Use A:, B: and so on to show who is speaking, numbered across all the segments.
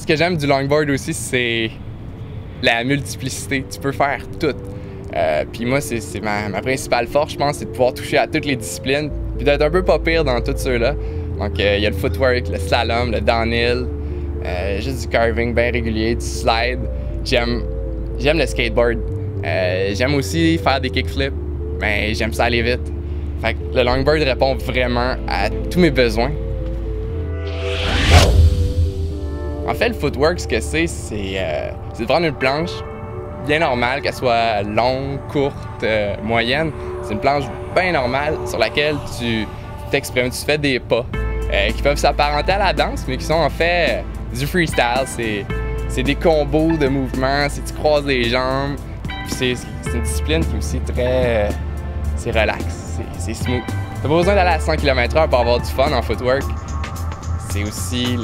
A: que j'aime du longboard aussi, c'est la multiplicité. Tu peux faire tout. Puis moi, c'est ma principale force, je pense, c'est de pouvoir toucher à toutes les disciplines, puis d'être un peu pas pire dans tous ceux-là. Donc, il y a le footwork, le slalom, le downhill, juste du carving bien régulier, du slide. J'aime le skateboard. J'aime aussi faire des kickflips, mais j'aime ça aller vite. Fait que le longboard répond vraiment à tous mes besoins. En fait, le footwork, ce que c'est de prendre une planche bien normale, qu'elle soit longue, courte, moyenne. C'est une planche bien normale sur laquelle tu t'exprimes, tu fais des pas qui peuvent s'apparenter à la danse, mais qui sont en fait du freestyle. C'est des combos de mouvements, tu croises les jambes. C'est une discipline qui est aussi très... c'est relax, c'est smooth. T'as pas besoin d'aller à 100 km/h pour avoir du fun en footwork. C'est aussi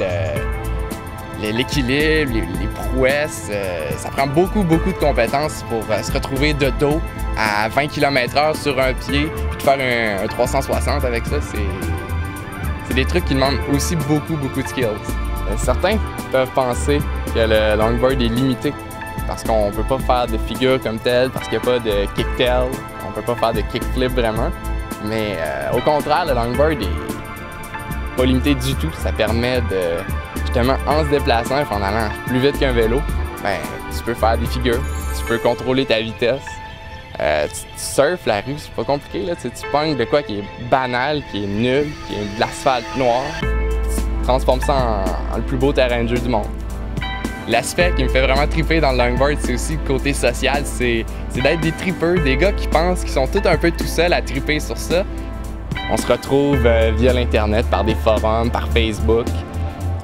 A: l'équilibre, les prouesses. Ça prend beaucoup de compétences pour se retrouver de dos à 20 km/h sur un pied puis de faire un 360 avec ça. C'est des trucs qui demandent aussi beaucoup de skills. Certains peuvent penser que le longboard est limité parce qu'on peut pas faire de figure comme telle, parce qu'il n'y a pas de kicktail, on peut pas faire de kickflip vraiment. Mais au contraire, le longboard est pas limité du tout. Ça permet de, justement, en se déplaçant et en allant plus vite qu'un vélo, ben, tu peux faire des figures, tu peux contrôler ta vitesse. Tu surfes la rue, c'est pas compliqué, là. Tu pognes de quoi qui est banal, qui est nul, qui est de l'asphalte noir. Tu transformes ça en le plus beau terrain de jeu du monde. L'aspect qui me fait vraiment triper dans le longboard, c'est aussi le côté social, c'est d'être des tripeurs, des gars qui pensent qu'ils sont tous un peu tout seuls à triper sur ça. On se retrouve via l'Internet, par des forums, par Facebook.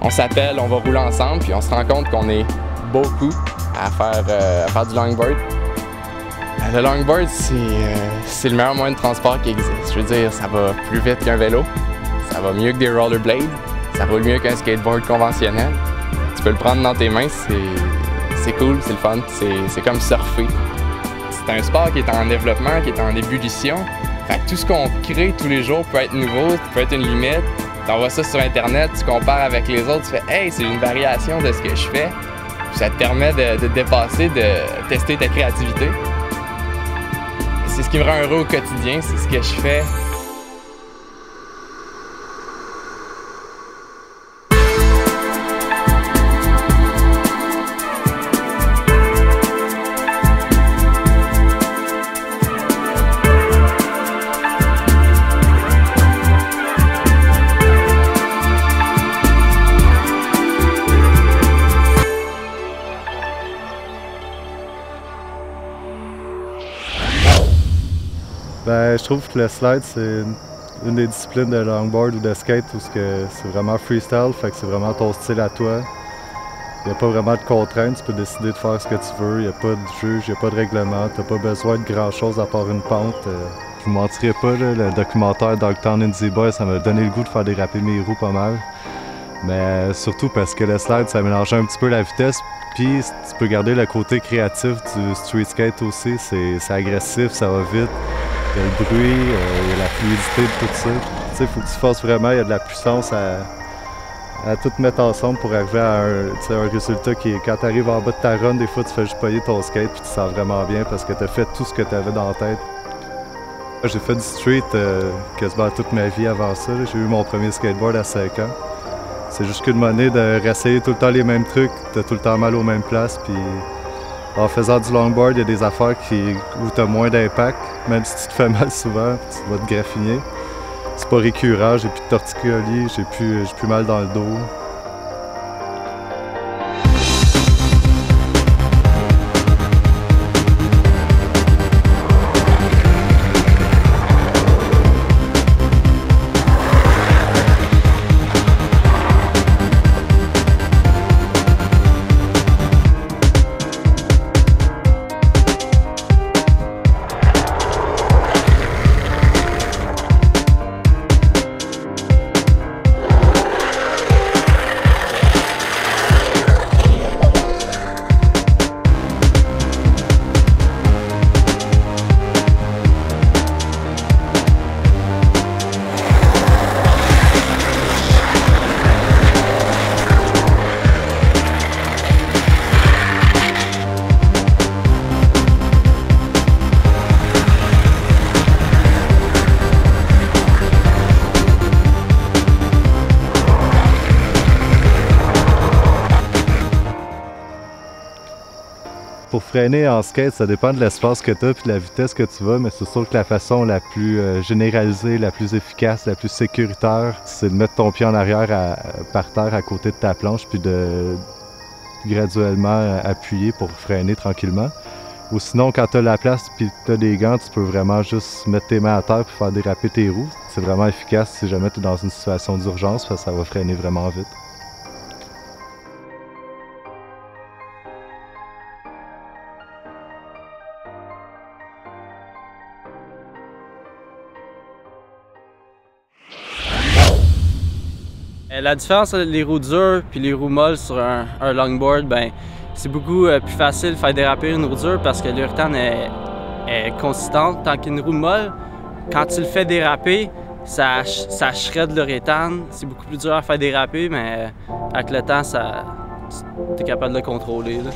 A: On s'appelle, on va rouler ensemble, puis on se rend compte qu'on est beaucoup à faire du longboard. Le longboard, c'est le meilleur moyen de transport qui existe. Je veux dire, ça va plus vite qu'un vélo, ça va mieux que des rollerblades, ça roule mieux qu'un skateboard conventionnel. Tu peux le prendre dans tes mains, c'est cool, c'est le fun, c'est comme surfer. C'est un sport qui est en développement, qui est en ébullition. Fait que tout ce qu'on crée tous les jours peut être nouveau, peut être une limite. Tu envoies ça sur Internet, tu compares avec les autres, tu fais « Hey, c'est une variation de ce que je fais ». Ça te permet de dépasser, de tester ta créativité. C'est ce qui me rend heureux au quotidien, c'est ce que je fais.
B: Ben, je trouve que le slide, c'est une des disciplines de longboard ou de skate où c'est vraiment freestyle, fait que c'est vraiment ton style à toi. Il n'y a pas vraiment de contraintes, tu peux décider de faire ce que tu veux, il n'y a pas de juge, il n'y a pas de règlement, tu n'as pas besoin de grand chose à part une pente. Je vous mentirais pas, là, le documentaire Dogtown in Z-Boy, ça m'a donné le goût de faire déraper mes roues pas mal. Mais surtout parce que le slide, ça mélange un petit peu la vitesse, puis tu peux garder le côté créatif du street skate aussi, c'est agressif, ça va vite. Il y a le bruit, il y a la fluidité de tout ça. Tu sais, il faut que tu fasses vraiment, il y a de la puissance à tout mettre ensemble pour arriver à un résultat qui est, quand tu arrives en bas de ta run, des fois tu fais juste payer ton skate puis tu te sens vraiment bien parce que tu as fait tout ce que tu avais dans la tête. J'ai fait du street quasiment toute ma vie avant ça. J'ai eu mon premier skateboard à 5 ans. C'est juste qu'une monnaie de réessayer tout le temps les mêmes trucs, t'as tout le temps mal aux mêmes places. Puis en faisant du longboard, il y a des affaires où tu as moins d'impact, même si tu te fais mal souvent, tu vas te graffiner. C'est pas récurrent, j'ai plus de torticolis, j'ai plus mal dans le dos. Pour freiner en skate, ça dépend de l'espace que tu as et de la vitesse que tu vas, mais c'est sûr que la façon la plus généralisée, la plus efficace, la plus sécuritaire, c'est de mettre ton pied en arrière par terre à côté de ta planche puis de graduellement appuyer pour freiner tranquillement. Ou sinon, quand tu as la place et tu as des gants, tu peux vraiment juste mettre tes mains à terre et faire déraper tes roues. C'est vraiment efficace si jamais tu es dans une situation d'urgence, parce que ça va freiner vraiment vite.
C: La différence entre les roues dures et les roues molles sur un longboard, ben, c'est beaucoup plus facile de faire déraper une roue dure parce que l'urethane est consistante. Tant qu'une roue molle, quand tu le fais déraper, ça shred l'uréthane. C'est beaucoup plus dur à faire déraper, mais avec le temps, tu es capable de le contrôler, là.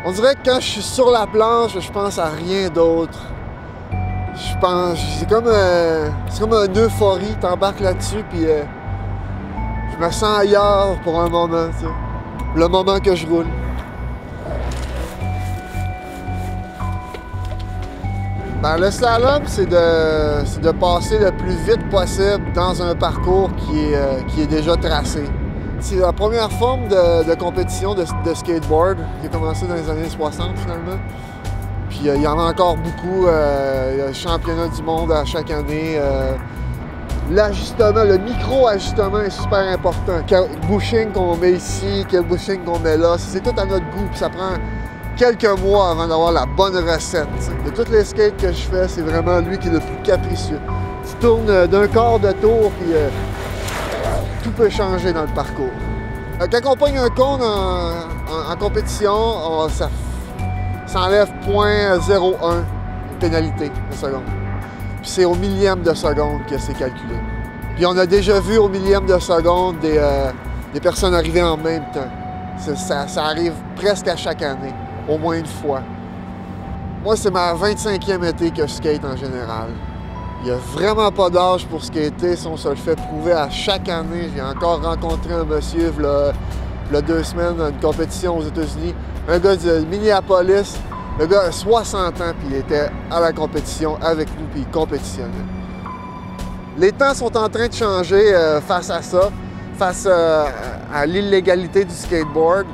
D: On dirait que quand je suis sur la planche, je pense à rien d'autre. C'est comme une euphorie, t'embarques là-dessus, puis je me sens ailleurs pour un moment, tu sais. Le moment que je roule. Ben, le slalom, c'est de passer le plus vite possible dans un parcours qui est déjà tracé. C'est la première forme de compétition de skateboard qui a commencé dans les années 60 finalement. Puis il y en a encore beaucoup. Il y a le championnat du monde à chaque année. L'ajustement, le micro-ajustement est super important. Quel bushing qu'on met ici, quel bushing qu'on met là, c'est tout à notre goût. Puis ça prend quelques mois avant d'avoir la bonne recette. T'sais. De toutes les skates que je fais, c'est vraiment lui qui est le plus capricieux. Tu tournes d'un quart de tour, puis tout peut changer dans le parcours. Quand on pogne un cône en compétition, ça enlève 0.01 pénalité de seconde. Puis c'est au millième de seconde que c'est calculé. Puis on a déjà vu au millième de seconde des personnes arriver en même temps. Ça arrive presque à chaque année, au moins une fois. Moi, c'est ma 25e été que je skate en général. Il n'y a vraiment pas d'âge pour skater, si on se le fait prouver à chaque année. J'ai encore rencontré un monsieur, il y a 2 semaines, dans une compétition aux États-Unis. Un gars de Minneapolis, le gars a 60 ans, puis il était à la compétition avec nous, puis il compétitionnait. Les temps sont en train de changer face à ça, face à l'illégalité du skateboard.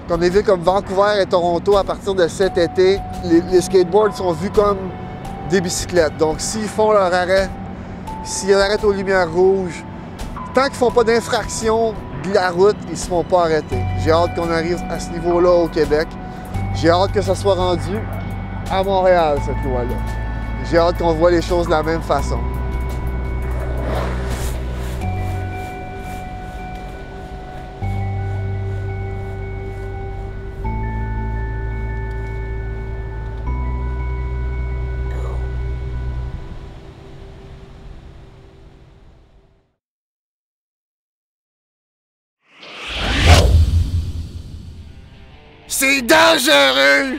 D: Dans des villes comme Vancouver et Toronto, à partir de cet été, les skateboards sont vus comme des bicyclettes. Donc, s'ils font leur arrêt, s'ils arrêtent aux lumières rouges, tant qu'ils ne font pas d'infraction de la route, ils ne se font pas arrêter. J'ai hâte qu'on arrive à ce niveau-là au Québec. J'ai hâte que ça soit rendu à Montréal, cette loi-là. J'ai hâte qu'on voit les choses de la même façon. dangereux!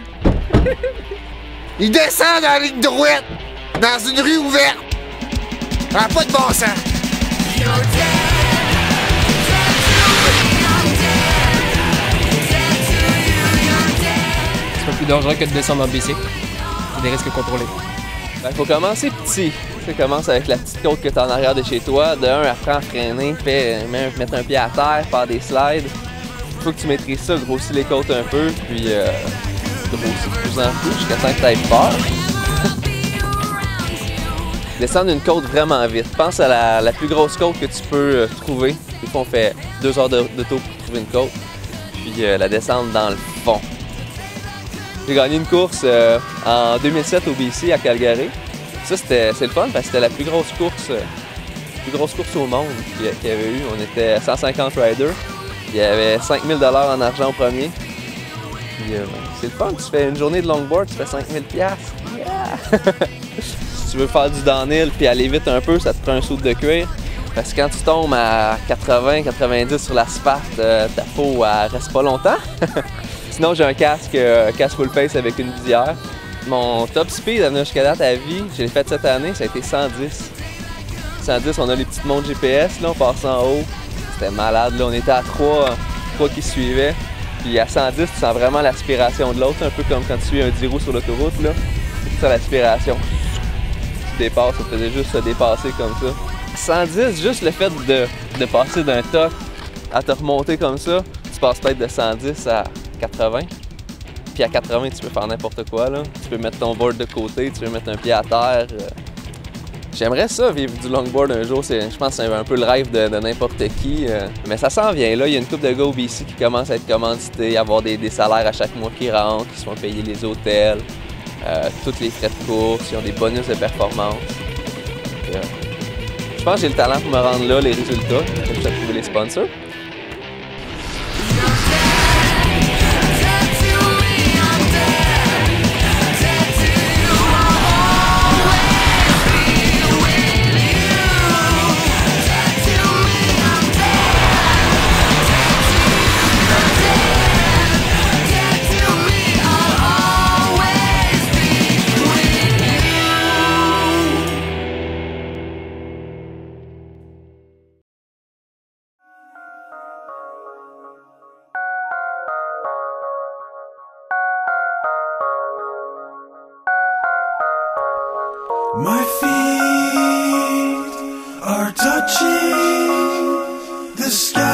D: Il descend dans la ligne droite, dans une rue ouverte. Ça n'a pas de bon sens.
E: C'est pas plus dangereux que de descendre en BC. C'est des risques contrôlés.
F: Il faut commencer petit. Tu commences avec la petite côte que tu as en arrière de chez toi. De un, apprends à freiner, mettre un pied à terre, faire des slides. Il faut que tu maîtrises ça, grossis les côtes un peu, puis grossis de plus en plus jusqu'à temps que tu aies peur. Descendre une côte vraiment vite. Pense à la plus grosse côte que tu peux trouver. Des fois, on fait 2 heures d'auto pour trouver une côte, puis la descendre dans le fond. J'ai gagné une course en 2007 au BC à Calgary. Ça, c'est le fun parce que c'était la plus grosse course au monde qu'il y avait eu. On était 150 riders. Il y avait 5 000 $ en argent au premier. Puis, c'est le fun, tu fais une journée de longboard, tu fais 5 000 $. Yeah! Si tu veux faire du downhill puis aller vite un peu, ça te prend un soude de cuir. Parce que quand tu tombes à 80-90 sur l'asphalte, ta peau elle reste pas longtemps. Sinon, j'ai un casque full face avec une visière. Mon top speed à jusqu'à date à vie, je l'ai fait cette année, ça a été 110. 110, on a les petites montres GPS, là, on passe en haut. C'était malade, là, on était à 3 qui suivaient. Puis à 110, tu sens vraiment l'aspiration de l'autre, un peu comme quand tu suis un 10 roues sur l'autoroute, là. Tu sens l'aspiration. Tu dépasses, ça faisait juste se dépasser comme ça. 110, juste le fait de passer d'un toc à te remonter comme ça, tu passes peut-être de 110 à 80. Puis à 80, tu peux faire n'importe quoi, là. Tu peux mettre ton board de côté, tu peux mettre un pied à terre. J'aimerais ça, vivre du longboard un jour. Je pense que c'est un peu le rêve de n'importe qui. Mais ça s'en vient, là. Il y a une couple de gars au BC qui commencent à être commandités, à avoir des salaires à chaque mois qui rentrent, qui se font payer les hôtels, tous les frais de course, ils ont des bonus de performance. Je pense que j'ai le talent pour me rendre là, les résultats. J'ai juste à trouver les sponsors.
G: My feet are touching the sky.